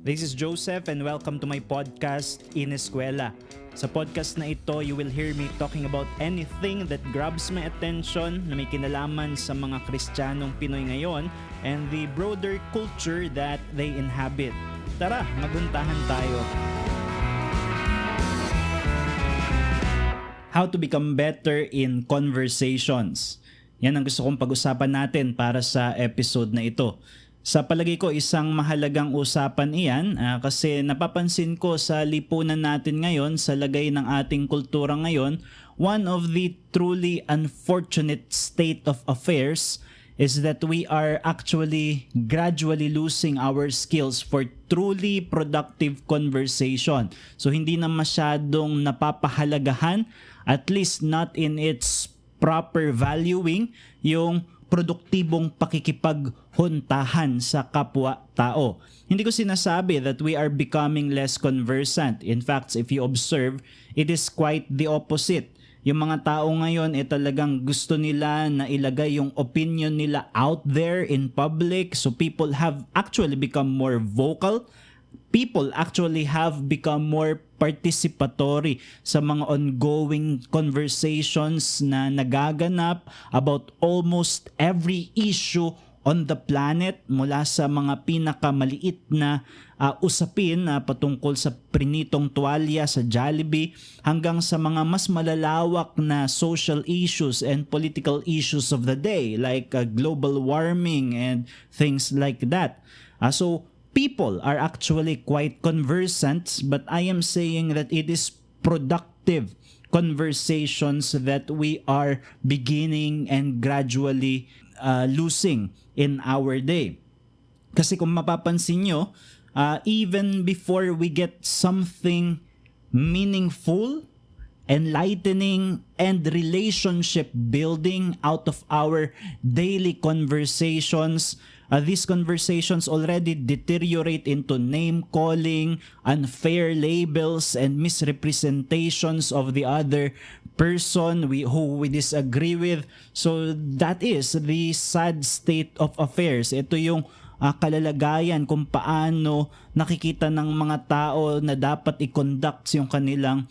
This is Joseph and welcome to my podcast, In Eskwela. Sa podcast na ito, you will hear me talking about anything that grabs my attention na may kinalaman sa mga Kristiyanong Pinoy ngayon and the broader culture that they inhabit. Tara, maguntahan tayo. How to become better in conversations. Yan ang gusto kong pag-usapan natin para sa episode na ito. Sa palagay ko, isang mahalagang usapan iyan kasi napapansin ko sa lipunan natin ngayon, sa lagay ng ating kultura ngayon, one of the truly unfortunate state of affairs is that we are actually gradually losing our skills for truly productive conversation. So hindi na masyadong napapahalagahan, at least not in its proper valuing, yung produktibong pakikipaghuntahan sa kapwa-tao. Hindi ko sinasabi that we are becoming less conversant. In fact, if you observe, it is quite the opposite. Yung mga tao ngayon talagang gusto nila na ilagay yung opinion nila out there in public. So people have actually become more vocal. People actually have become more participatory sa mga ongoing conversations na nagaganap about almost every issue on the planet, mula sa mga pinakamaliit na usapin patungkol sa prinitong tuwalya sa Jollibee hanggang sa mga mas malalawak na social issues and political issues of the day like global warming and things like that. So people are actually quite conversant, but I am saying that it is productive conversations that we are beginning and gradually losing in our day. Kasi kung mapapansin nyo, even before we get something meaningful, enlightening, and relationship building out of our daily conversations, these conversations already deteriorate into name-calling, unfair labels, and misrepresentations of the other person who we disagree with. So that is the sad state of affairs. Ito yung kalalagayan kung paano nakikita ng mga tao na dapat i-conduct yung kanilang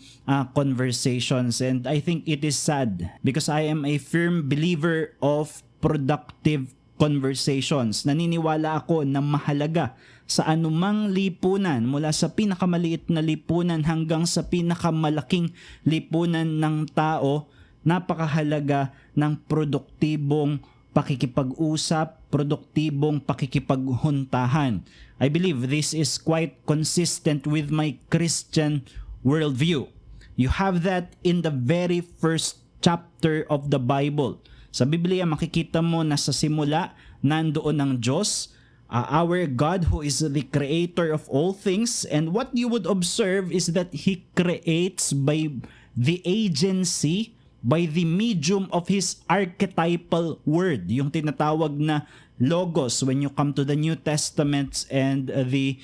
conversations. And I think it is sad because I am a firm believer of productive conversations. Naniniwala ako na mahalaga sa anumang lipunan, mula sa pinakamaliit na lipunan hanggang sa pinakamalaking lipunan ng tao, napakahalaga ng produktibong pakikipag-usap, produktibong pakikipaghuntahan. I believe this is quite consistent with my Christian worldview. You have that in the very first chapter of the Bible. Sa Biblia, makikita mo na sa simula, nandoon ang Diyos, our God who is the creator of all things. And what you would observe is that He creates by the agency, by the medium of His archetypal word, yung tinatawag na logos when you come to the New Testament and the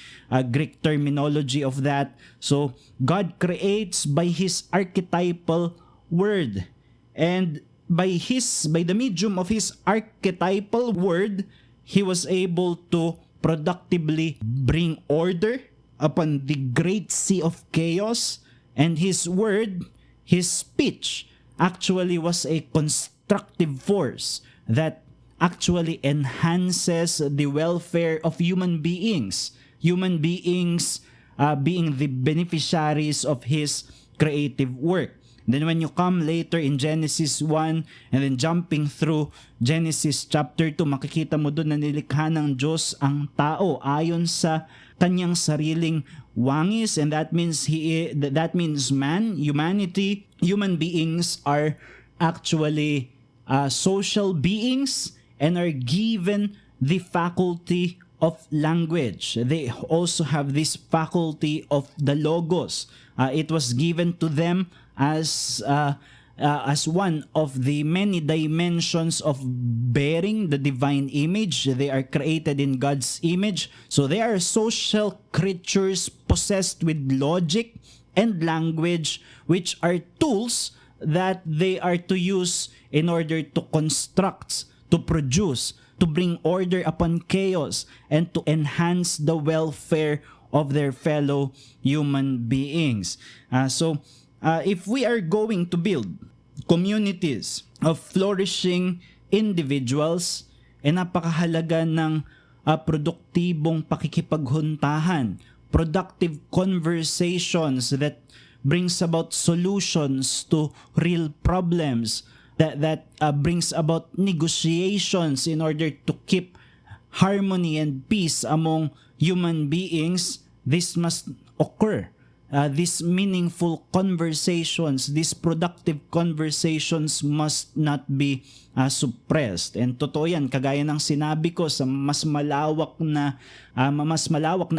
Greek terminology of that. So God creates by His archetypal word, and by the medium of His archetypal word, He was able to productively bring order upon the great sea of chaos, and His word, His speech, actually was a constructive force that actually enhances the welfare of human beings being the beneficiaries of His creative work. Then when you come later in Genesis 1 and then jumping through Genesis chapter 2, makikita mo doon na nilikha ng Diyos ang tao ayon sa kanyang sariling wangis, and that means humanity. Human beings are actually social beings and are given the faculty of language. They also have this faculty of the logos. It was given to them as one of the many dimensions of bearing the divine image. They are created in God's image. So they are social creatures possessed with logic and language, which are tools that they are to use in order to construct, to produce, to bring order upon chaos, and to enhance the welfare of their fellow human beings. If we are going to build communities of flourishing individuals, napakahalaga ng produktibong pakikipaghuntahan, productive conversations that brings about solutions to real problems, that brings about negotiations in order to keep harmony and peace among human beings. This must occur. These meaningful conversations, these productive conversations must not be suppressed. And totoo yan, kagaya ng sinabi ko sa mas malawak na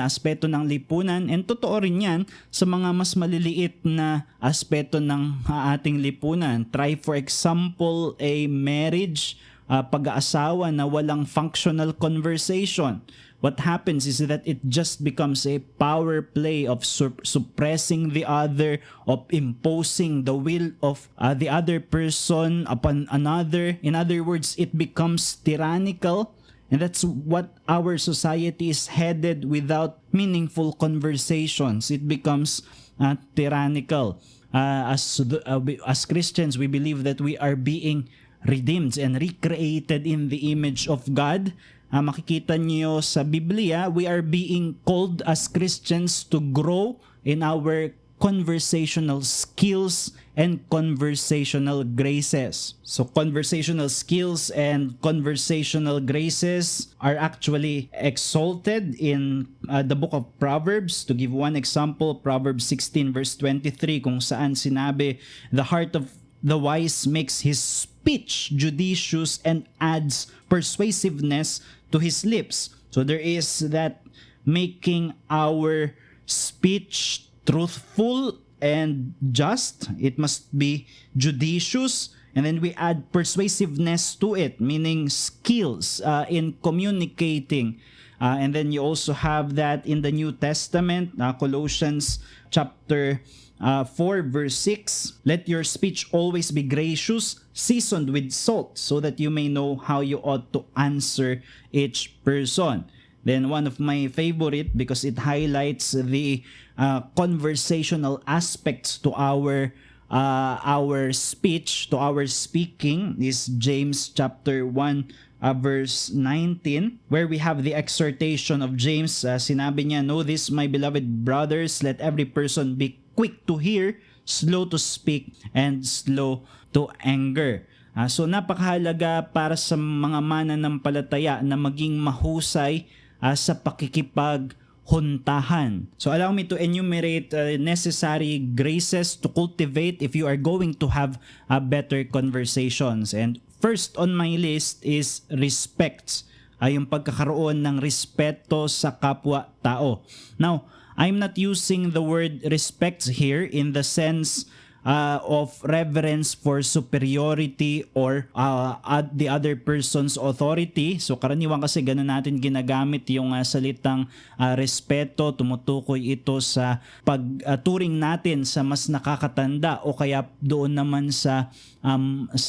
aspeto ng lipunan, and totoo rin yan sa mga mas maliliit na aspeto ng ating lipunan. Try for example a marriage, pag-aasawa na walang functional conversation. What happens is that it just becomes a power play of suppressing the other, of imposing the will of the other person upon another. In other words, it becomes tyrannical, and that's what our society is headed without meaningful conversations. It becomes tyrannical. As Christians, we believe that we are being redeemed and recreated in the image of God. Makikita niyo sa Biblia, we are being called as Christians to grow in our conversational skills and conversational graces. So conversational skills and conversational graces are actually exalted in the book of Proverbs. To give one example, Proverbs 16 verse 23, kung saan sinabi, "The heart of the wise makes his speech judicious and adds persuasiveness to his lips." So there is that making our speech truthful and just. It must be judicious, and then we add persuasiveness to it, meaning skills in communicating. And then you also have that in the New Testament, Colossians chapter 4 verse 6, "Let your speech always be gracious, seasoned with salt, so that you may know how you ought to answer each person." Then one of my favorite, because it highlights the conversational aspects to our speech, to our speaking, is James chapter 1 verse 19, where we have the exhortation of James. Sinabi niya, "Know this, my beloved brothers, let every person be quick to hear, slow to speak, and slow to anger." So napakahalaga para sa mga mananampalataya na maging mahusay sa pakikipaghuntahan. So allow me to enumerate necessary graces to cultivate if you are going to have better conversations. And first on my list is respect. Yung pagkakaroon ng respeto sa kapwa-tao. Now, I'm not using the word respect here in the sense of reverence for superiority or the other person's authority. So karaniwan kasi ganun natin ginagamit yung salitang respeto. Tumutukoy ito sa pagturing natin sa mas nakakatanda o kaya doon naman sa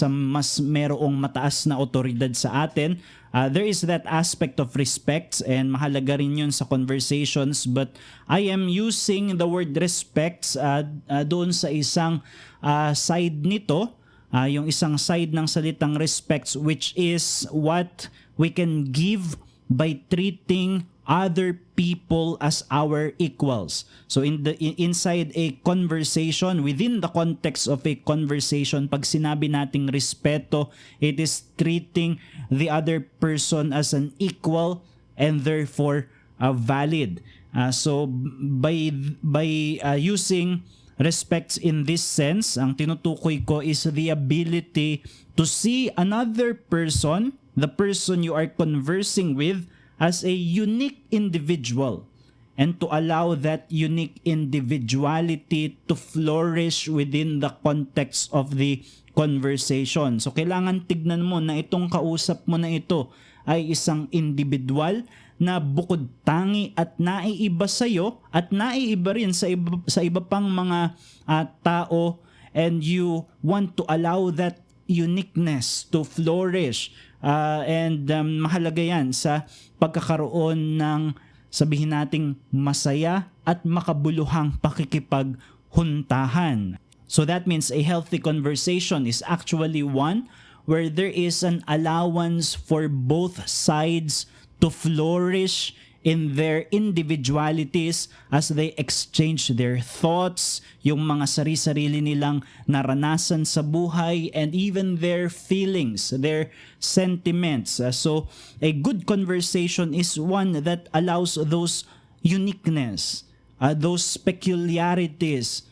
mas merong mataas na otoridad sa atin. There is that aspect of respect, and mahalaga rin yun sa conversations, but I am using the word respect doon sa isang side nito, yung isang side ng salitang respect, which is what we can give by treating other people as our equals. So inside a conversation, within the context of a conversation, pag sinabi nating respeto, it is treating the other person as an equal and therefore valid. So by using respect in this sense, ang tinutukoy ko is the ability to see another person, the person you are conversing with, as a unique individual, and to allow that unique individuality to flourish within the context of the conversation. So kailangan tignan mo na itong kausap mo na ito ay isang individual na bukod tangi at naiiba sa iyo at naiiba rin sa iba pang mga tao, and you want to allow that uniqueness to flourish. And mahalaga yan sa pagkakaroon ng sabihin nating masaya at makabuluhang pakikipaghuntahan. So that means a healthy conversation is actually one where there is an allowance for both sides to flourish in their individualities as they exchange their thoughts, yung mga sari-sarili nilang naranasan sa buhay, and even their feelings, their sentiments. So a good conversation is one that allows those uniqueness, those peculiarities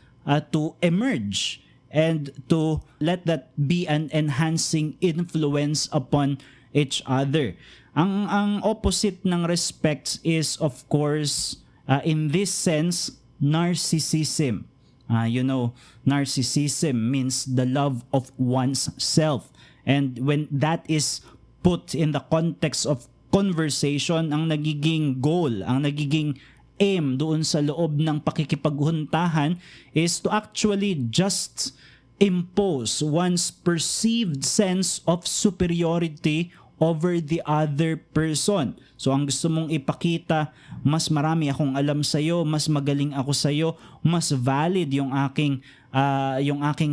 to emerge and to let that be an enhancing influence upon each other. Ang opposite ng respect is, of course, in this sense, narcissism. Narcissism means the love of one's self. And when that is put in the context of conversation, ang nagiging goal, ang nagiging aim doon sa loob ng pakikipaghuntahan is to actually just impose one's perceived sense of superiority over the other person. So ang gusto mong ipakita, mas marami akong alam sa'yo, mas magaling ako sa'yo, mas valid yung aking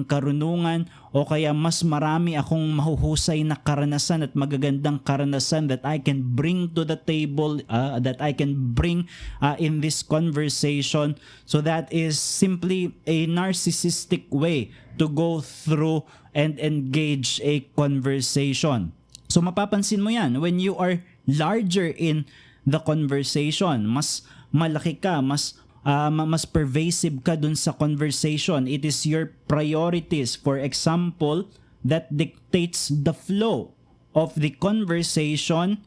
karunungan, o kaya mas marami akong mahuhusay na karanasan at magagandang karanasan that I can bring to the table, that I can bring in this conversation. So that is simply a narcissistic way to go through and engage a conversation. So mapapansin mo yan when you are larger in the conversation, mas malaki ka, mas pervasive ka dun sa conversation. It is your priorities, for example, that dictates the flow of the conversation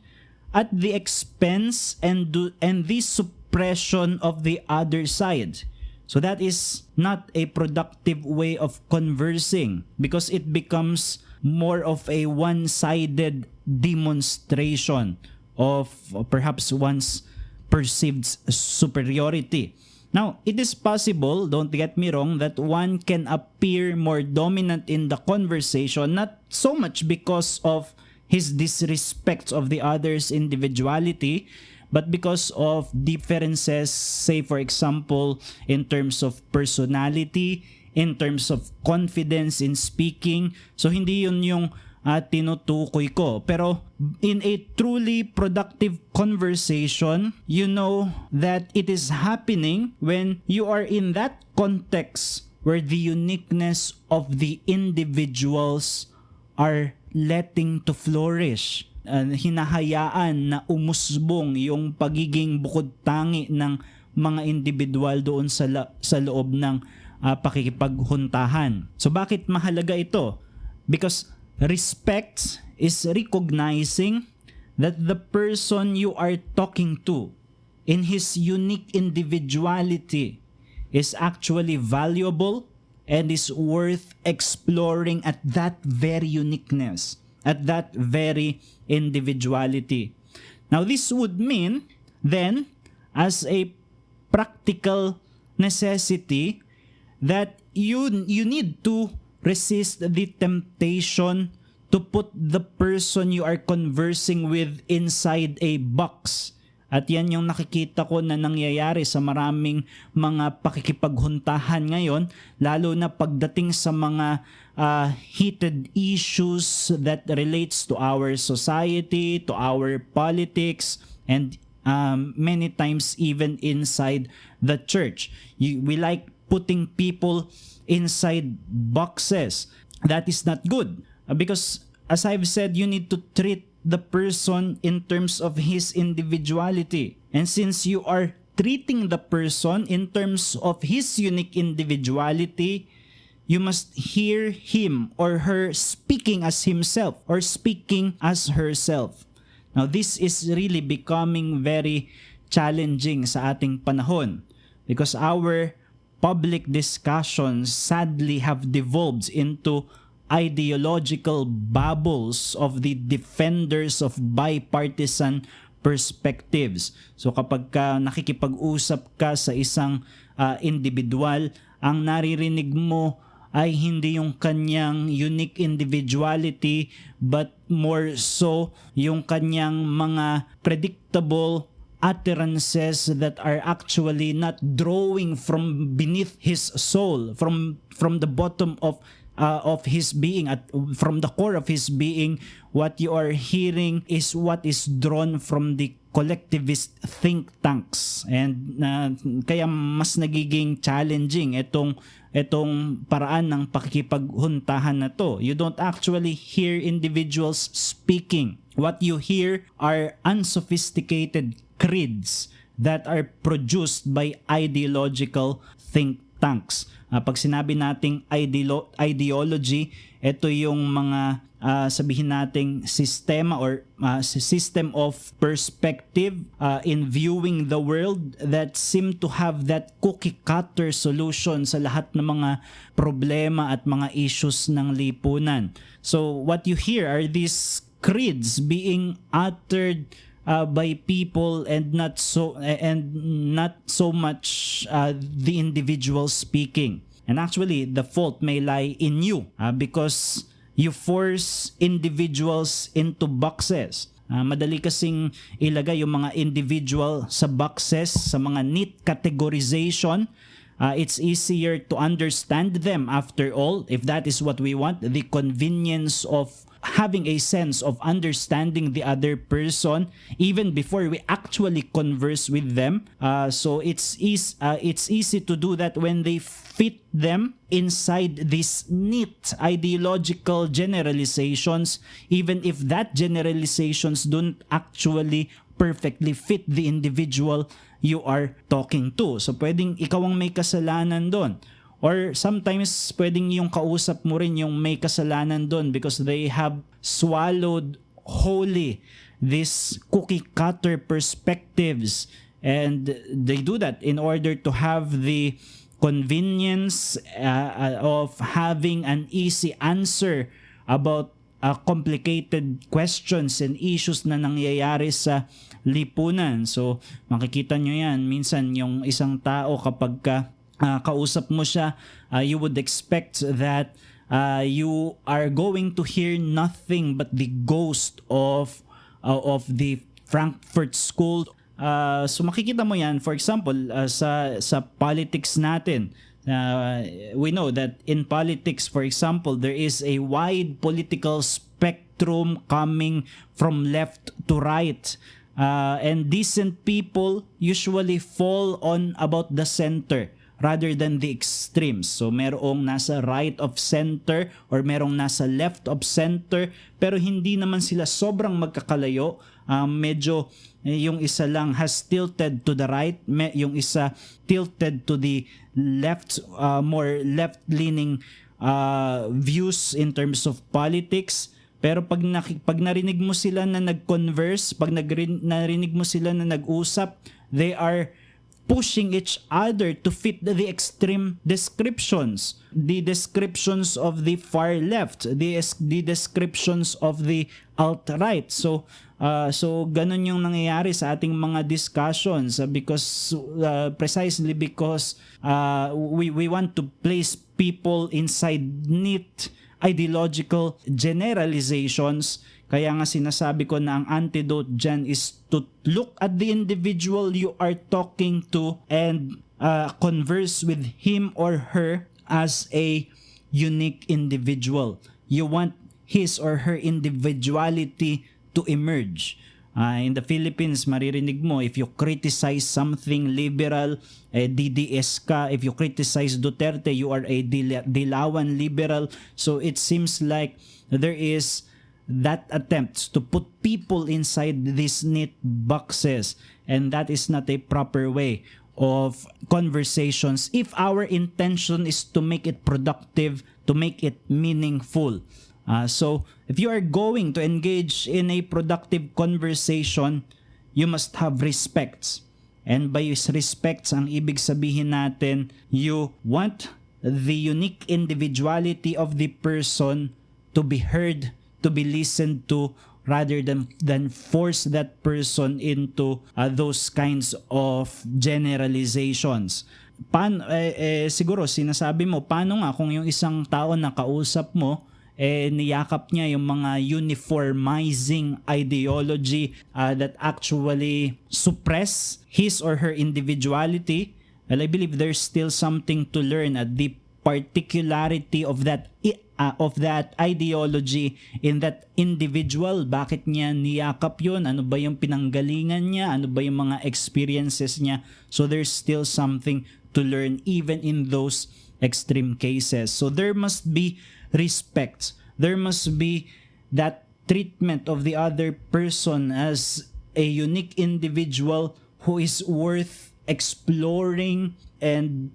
at the expense and the suppression of the other side. So that is not a productive way of conversing because it becomes more of a one-sided demonstration of perhaps one's perceived superiority. Now, it is possible, don't get me wrong, that one can appear more dominant in the conversation, not so much because of his disrespect of the other's individuality, but because of differences, say for example, in terms of personality, in terms of confidence in speaking. So hindi yun yung tinutukoy ko. Pero in a truly productive conversation, you know that it is happening when you are in that context where the uniqueness of the individuals are letting to flourish. Hinahayaan na umusbong yung pagiging bukod-tangi ng mga individual doon sa loob ng pakikipaghuntahan. So bakit mahalaga ito? Because respect is recognizing that the person you are talking to in his unique individuality is actually valuable and is worth exploring at that very uniqueness, at that very individuality. Now this would mean then, as a practical necessity, that you need to resist the temptation to put the person you are conversing with inside a box. At yan yung nakikita ko na nangyayari sa maraming mga pakikipaghuntahan ngayon, lalo na pagdating sa mga heated issues that relates to our society, to our politics, and many times even inside the church. We like putting people inside boxes. That is not good because, as I've said, you need to treat the person in terms of his individuality. And since you are treating the person in terms of his unique individuality, you must hear him or her speaking as himself or speaking as herself. Now, this is really becoming very challenging sa ating panahon because our public discussions sadly have devolved into ideological babbles of the defenders of bipartisan perspectives. So kapag nakikipag-usap ka sa isang individual, ang naririnig mo ay hindi yung kanyang unique individuality but more so yung kanyang mga predictable utterances that are actually not drawing from beneath his soul, from the bottom of his being, at from the core of his being. What you are hearing is what is drawn from the collectivist think tanks, and kaya mas nagiging challenging itong paraan ng pakikipaghuntahan na to. You don't actually hear individuals speaking. What you hear are unsophisticated creeds that are produced by ideological think tanks. Pag sinabi nating ideology, ito yung mga sabihin nating sistema or system of perspective in viewing the world that seem to have that cookie cutter solution sa lahat ng mga problema at mga issues ng lipunan. So what you hear are these creeds being uttered by people and not so much the individual speaking. And actually the fault may lie in you because you force individuals into boxes. Madali kasing ilagay yung mga individual sa boxes, sa mga neat categorization. It's easier to understand them after all, if that is what we want, the convenience of having a sense of understanding the other person even before we actually converse with them. So it's easy to do that when they fit them inside these neat ideological generalizations, even if that generalizations don't actually perfectly fit the individual you are talking to. So pwedeng ikaw ang may kasalanan doon. Or sometimes pwedeng yung kausap mo rin yung may kasalanan doon because they have swallowed wholly these cookie cutter perspectives, and they do that in order to have the convenience of having an easy answer about complicated questions and issues na nangyayari sa lipunan. So makikita nyo yan minsan yung isang tao kapag kausap mo siya, you would expect that you are going to hear nothing but the ghost of the Frankfurt School. So makikita mo yan, for example, sa politics natin. We know that in politics, for example, there is a wide political spectrum coming from left to right. And decent people usually fall on about the center rather than the extremes. So merong nasa right of center or merong nasa left of center, pero hindi naman sila sobrang magkakalayo. Medyo yung isa lang has tilted to the right, yung isa tilted to the left, more left-leaning views in terms of politics. Pero pag narinig mo sila na nag-converse, pag narinig mo sila na nag-usap, they are pushing each other to fit the extreme descriptions, the descriptions of the far left, the descriptions of the alt-right. So ganun yung nangyayari sa ating mga discussions because precisely because we want to place people inside neat ideological generalizations. Kaya nga sinasabi ko na ang antidote dyan is to look at the individual you are talking to and converse with him or her as a unique individual. You want his or her individuality to emerge. In the Philippines, maririnig mo, if you criticize something liberal, DDS ka. If you criticize Duterte, you are a Dilawan liberal. So it seems like there is that attempt to put people inside these neat boxes, and that is not a proper way of conversations if our intention is to make it productive, to make it meaningful. So if you are going to engage in a productive conversation, you must have respects. And by respects, ang ibig sabihin natin, you want the unique individuality of the person to be heard, to be listened to, rather than force that person into those kinds of generalizations. Siguro sinasabi mo, paano nga kung yung isang tao na kausap mo niyakap niya yung mga uniformizing ideology that actually suppress his or her individuality. Well, I believe there's still something to learn at the particularity of that ideology in that individual. Bakit niya niyakap yun? Ano ba yung pinanggalingan niya? Ano ba yung mga experiences niya? So there's still something to learn even in those extreme cases. So there must be respect. There must be that treatment of the other person as a unique individual who is worth exploring, and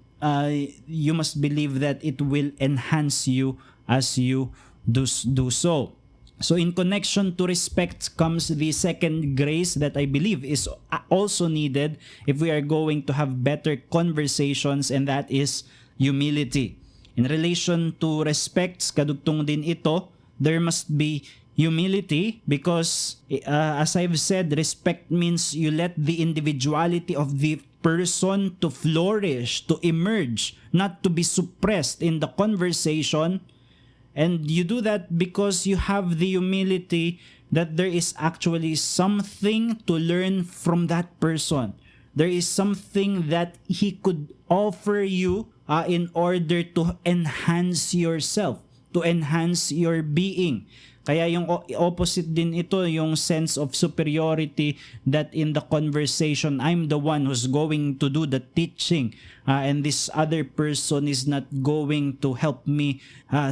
you must believe that it will enhance you as you do so. So in connection to respect comes the second grace that I believe is also needed if we are going to have better conversations, and that is humility. In relation to respect, kadugtong din ito, there must be humility because as I've said, respect means you let the individuality of the person to flourish, to emerge, not to be suppressed in the conversation. And you do that because you have the humility that there is actually something to learn from that person. There is something that he could offer you in order to enhance yourself, to enhance your being. Kaya yung opposite din ito, yung sense of superiority that in the conversation, I'm the one who's going to do the teaching and this other person is not going to help me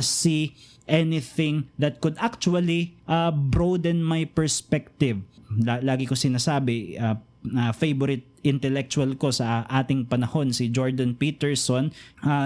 see anything that could actually broaden my perspective. Lagi ko sinasabi, favorite intellectual ko sa ating panahon, si Jordan Peterson.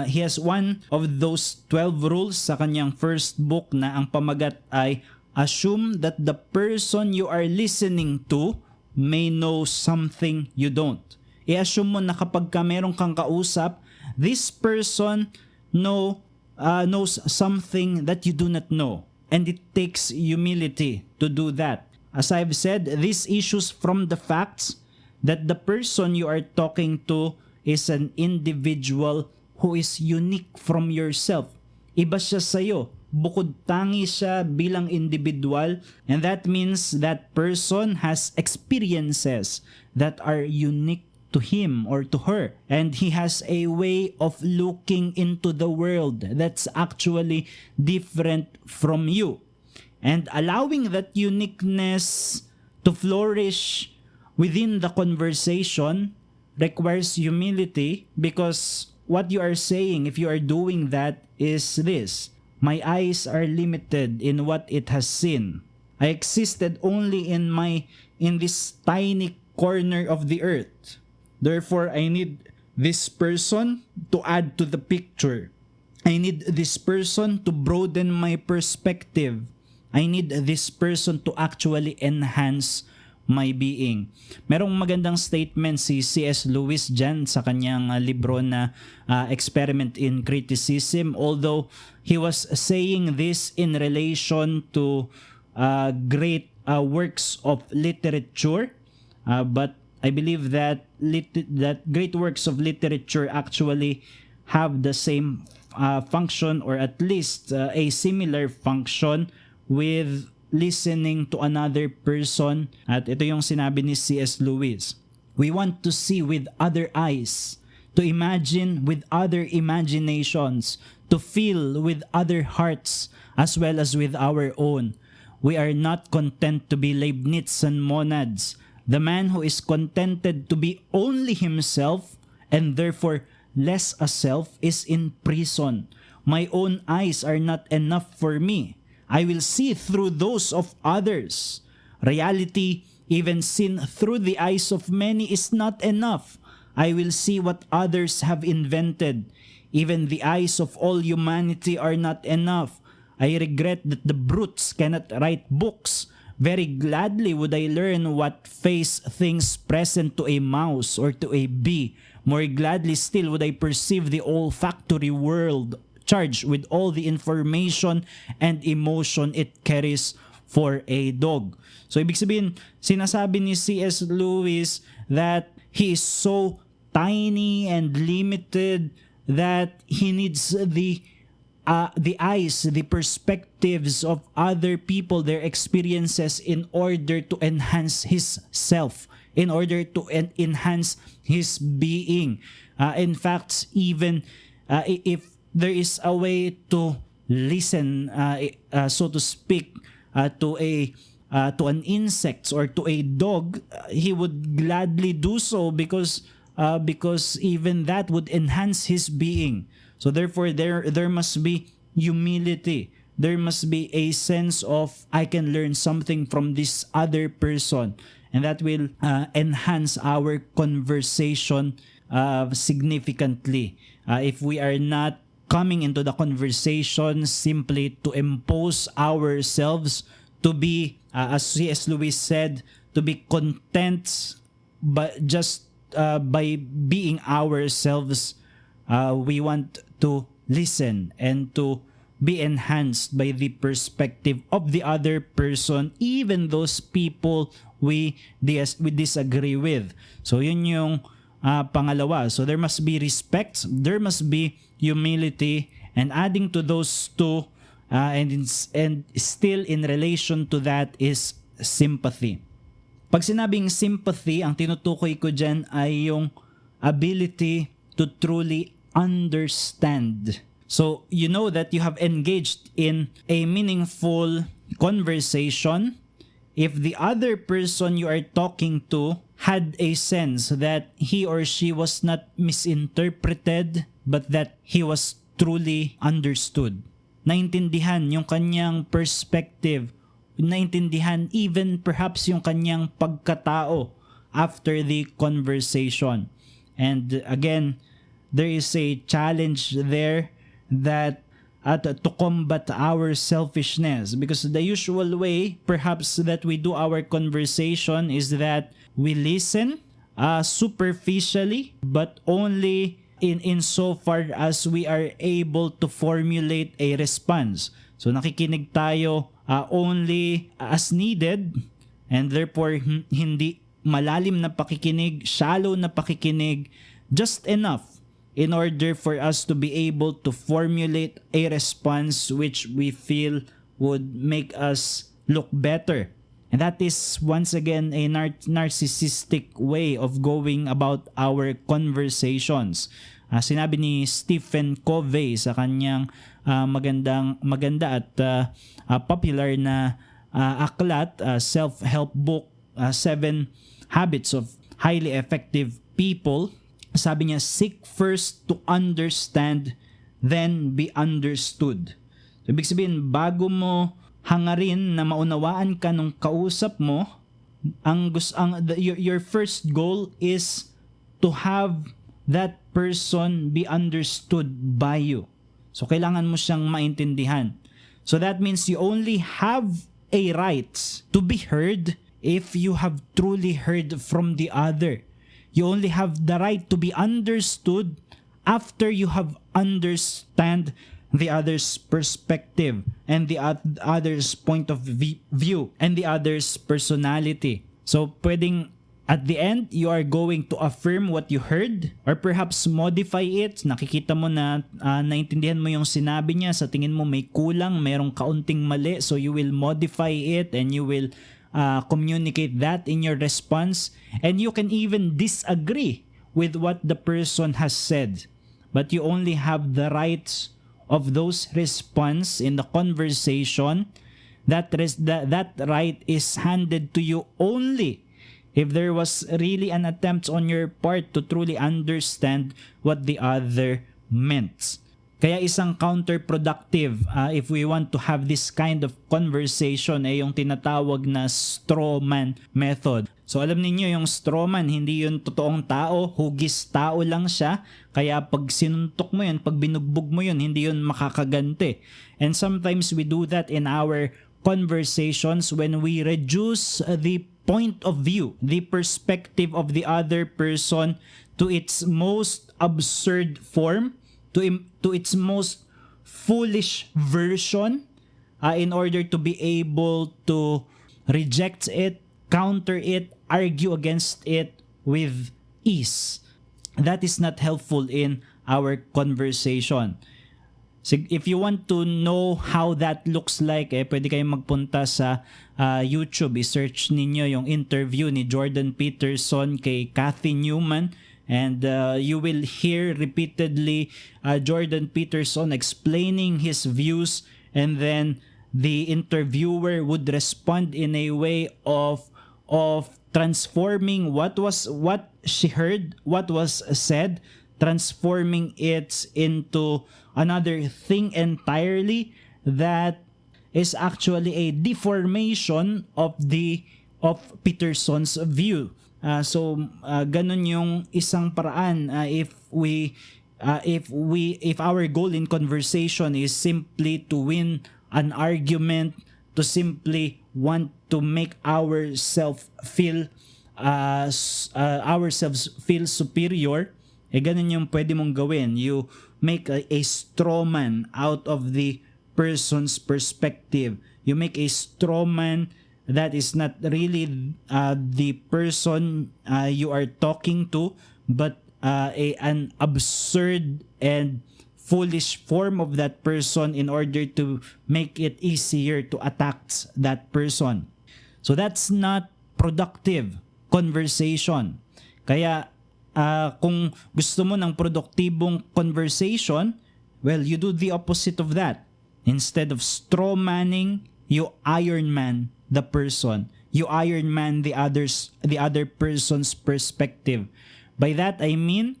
He has one of those 12 rules sa kanyang first book na ang pamagat ay assume that the person you are listening to may know something you don't. I-assume mo na kapag meron kang kausap, this person knows something that you do not know. And it takes humility to do that. As I've said, this issues from the facts that the person you are talking to is an individual who is unique from yourself. Iba siya sa'yo. Bukod tangi siya bilang individual, and that means that person has experiences that are unique to him or to her. And he has a way of looking into the world that's actually different from you. And allowing that uniqueness to flourish within the conversation requires humility, because what you are saying, if you are doing that, is this: my eyes are limited in what it has seen. I existed only in this tiny corner of the earth. Therefore, I need this person to add to the picture. I need this person to broaden my perspective. I need this person to actually enhance my being. Merong magandang statement si C.S. Lewis dyan sa kanyang libro na Experiment in Criticism, although he was saying this in relation to great works of literature, but I believe that great works of literature actually have the same function, or at least a similar function with listening to another person. At ito yung sinabi ni C.S. Lewis: we want to see with other eyes, to imagine with other imaginations, to feel with other hearts as well as with our own. We are not content to be Leibnizian monads. The man who is contented to be only himself and therefore less a self is in prison. My own eyes are not enough for me. I will see through those of others. Reality, even seen through the eyes of many, is not enough. I will see what others have invented. Even the eyes of all humanity are not enough. I regret that the brutes cannot write books. Very gladly would I learn what face things present to a mouse or to a bee. More gladly still would I perceive the olfactory world, charged with all the information and emotion it carries for a dog. So ibig sabihin, sinasabi ni C.S. Lewis that he is so tiny and limited that he needs the the eyes, the perspectives of other people, their experiences in order to enhance his self, in order to enhance his being. In fact, even if there is a way to listen, so to speak, to an insect or to a dog, he would gladly do so because even that would enhance his being. So therefore, there must be humility. There must be a sense of, I can learn something from this other person, and that will enhance our conversation significantly. If we are not coming into the conversation simply to impose ourselves, to be, as C.S. Lewis said, to be content but just by being ourselves, we want to listen and to be enhanced by the perspective of the other person, even those people we disagree with. So yun yung pangalawa. So there must be respect, there must be humility, and adding to those two, and still in relation to that is sympathy. Pag sinabing sympathy, ang tinutukoy ko dyan ay yung ability to truly understand. So you know that you have engaged in a meaningful conversation if the other person you are talking to had a sense that he or she was not misinterpreted, but that he was truly understood. Naintindihan yung kanyang perspective, naintindihan even perhaps yung kanyang pagkatao after the conversation. And again, there is a challenge there that to combat our selfishness, because the usual way perhaps that we do our conversation is that we listen superficially, but only in so far as we are able to formulate a response. So nakikinig tayo only as needed, and therefore hindi malalim na pakikinig, shallow na pakikinig, just enough in order for us to be able to formulate a response which we feel would make us look better. And that is once again a narcissistic way of going about our conversations. Sinabi ni Stephen Covey sa kanyang maganda at popular na aklat, self-help book, 7 Habits of Highly Effective People. Sabi niya, seek first to understand, then be understood. So, ibig sabihin, bago mo hangarin na maunawaan ka nung kausap mo, your first goal is to have that person be understood by you. So, kailangan mo siyang maintindihan. So, that means you only have a right to be heard if you have truly heard from the other. You only have the right to be understood after you have understand the other's perspective and the other's point of view and the other's personality. So pwedeng at the end, you are going to affirm what you heard or perhaps modify it. Nakikita mo na naintindihan mo yung sinabi niya, sa tingin mo may kulang, mayroong kaunting mali, so you will modify it and you will communicate that in your response, and you can even disagree with what the person has said, but you only have the rights of those response in the conversation. That right is handed to you only if there was really an attempt on your part to truly understand what the other meant. Kaya isang counterproductive if we want to have this kind of conversation ay yung tinatawag na straw man method. So alam niyo yung straw man, hindi yun totoong tao, hugis tao lang siya. Kaya pag sinuntok mo yun, pag binugbog mo yun, hindi yun makakaganti. And sometimes we do that in our conversations when we reduce the point of view, the perspective of the other person to its most absurd form, to its most foolish version, in order to be able to reject it, counter it, argue against it with ease. That is not helpful in our conversation. If you want to know how that looks like, pwede kayong magpunta sa YouTube. I-search ninyo yung interview ni Jordan Peterson kay Kathy Newman. And you will hear repeatedly Jordan Peterson explaining his views, and then the interviewer would respond in a way of transforming what she heard, what was said, transforming it into another thing entirely that is actually a deformation of Peterson's view. Ganun yung isang paraan if our goal in conversation is simply to win an argument, to simply want to make ourselves feel superior, ganun yung pwede mong gawin. You make a straw man out of the person's perspective. You make a straw man that is not really the person you are talking to, but an absurd and foolish form of that person in order to make it easier to attack that person. So that's not productive conversation. Kaya kung gusto mo ng produktibong conversation, well, you do the opposite of that. Instead of straw manning, you Iron Man the person. You Iron Man the other person's perspective. By that I mean,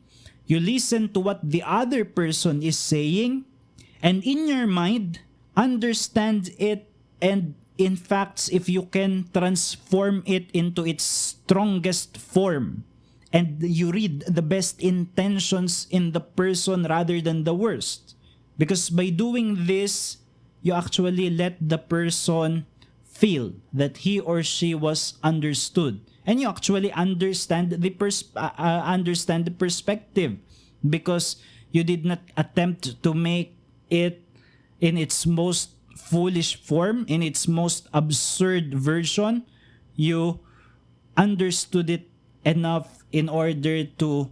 you listen to what the other person is saying, and in your mind, understand it, and in fact, if you can transform it into its strongest form, and you read the best intentions in the person rather than the worst. Because by doing this, you actually let the person feel that he or she was understood. And you actually understand the perspective, because you did not attempt to make it in its most foolish form, in its most absurd version. You understood it enough in order to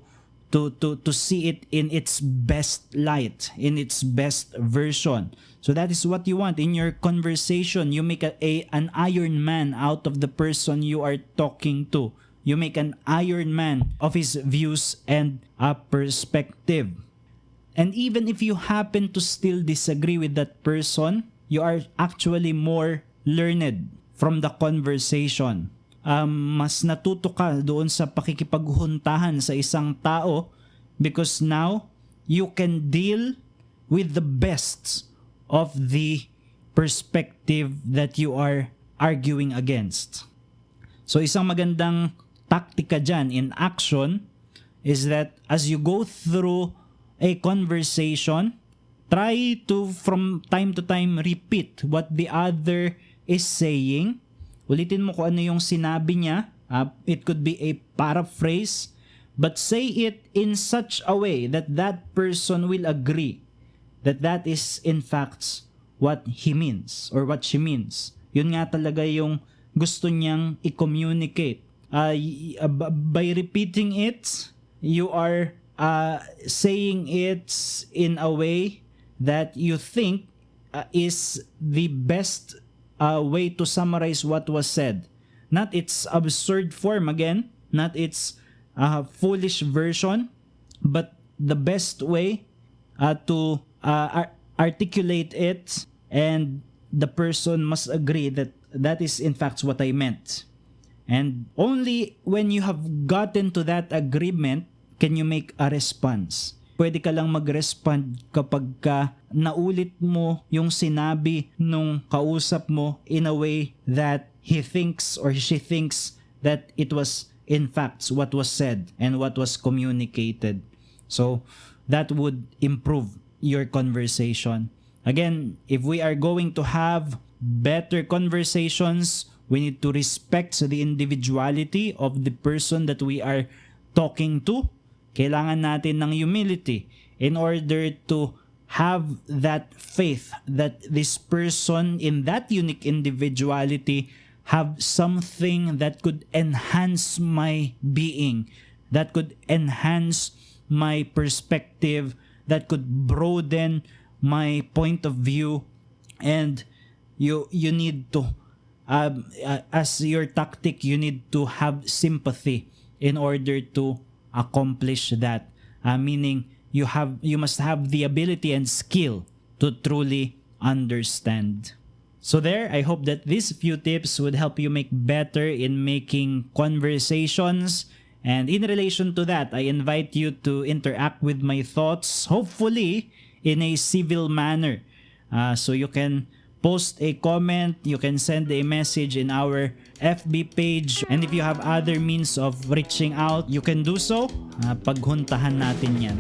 see it in its best light, in its best version. So that is what you want in your conversation. You make an Iron Man out of the person you are talking to. You make an Iron Man of his views and perspective. And even if you happen to still disagree with that person, you are actually more learned from the conversation. Mas natuto ka doon sa pakikipaghuntahan sa isang tao, because now you can deal with the best of the perspective that you are arguing against. So isang magandang taktika dyan in action is that as you go through a conversation, try to from time to time repeat what the other is saying. Ulitin mo kung ano yung sinabi niya. It could be a paraphrase, but say it in such a way that that person will agree that is in fact what he means or what she means. Yun nga talaga yung gusto niyang i-communicate. By repeating it, you are saying it in a way that you think is the best way to summarize what was said. Not its absurd form again, not its foolish version, but the best way to articulate it, and the person must agree that is in fact what I meant. And only when you have gotten to that agreement can you make a response. Pwede ka lang mag-respond kapag naulit mo yung sinabi nung kausap mo in a way that he thinks or she thinks that it was in fact what was said and what was communicated. So that would improve your conversation. Again, if we are going to have better conversations, we need to respect the individuality of the person that we are talking to. Kailangan natin ng humility in order to have that faith that this person in that unique individuality have something that could enhance my being, that could enhance my perspective, that could broaden my point of view, and you need to as your tactic, you need to have sympathy in order to accomplish that. Meaning you must have the ability and skill to truly understand. So there, I hope that these few tips would help you make better in making conversations. And in relation to that, I invite you to interact with my thoughts, hopefully in a civil manner. So you can post a comment, you can send a message in our FB page, and if you have other means of reaching out, you can do so. Paghuntahan natin yan.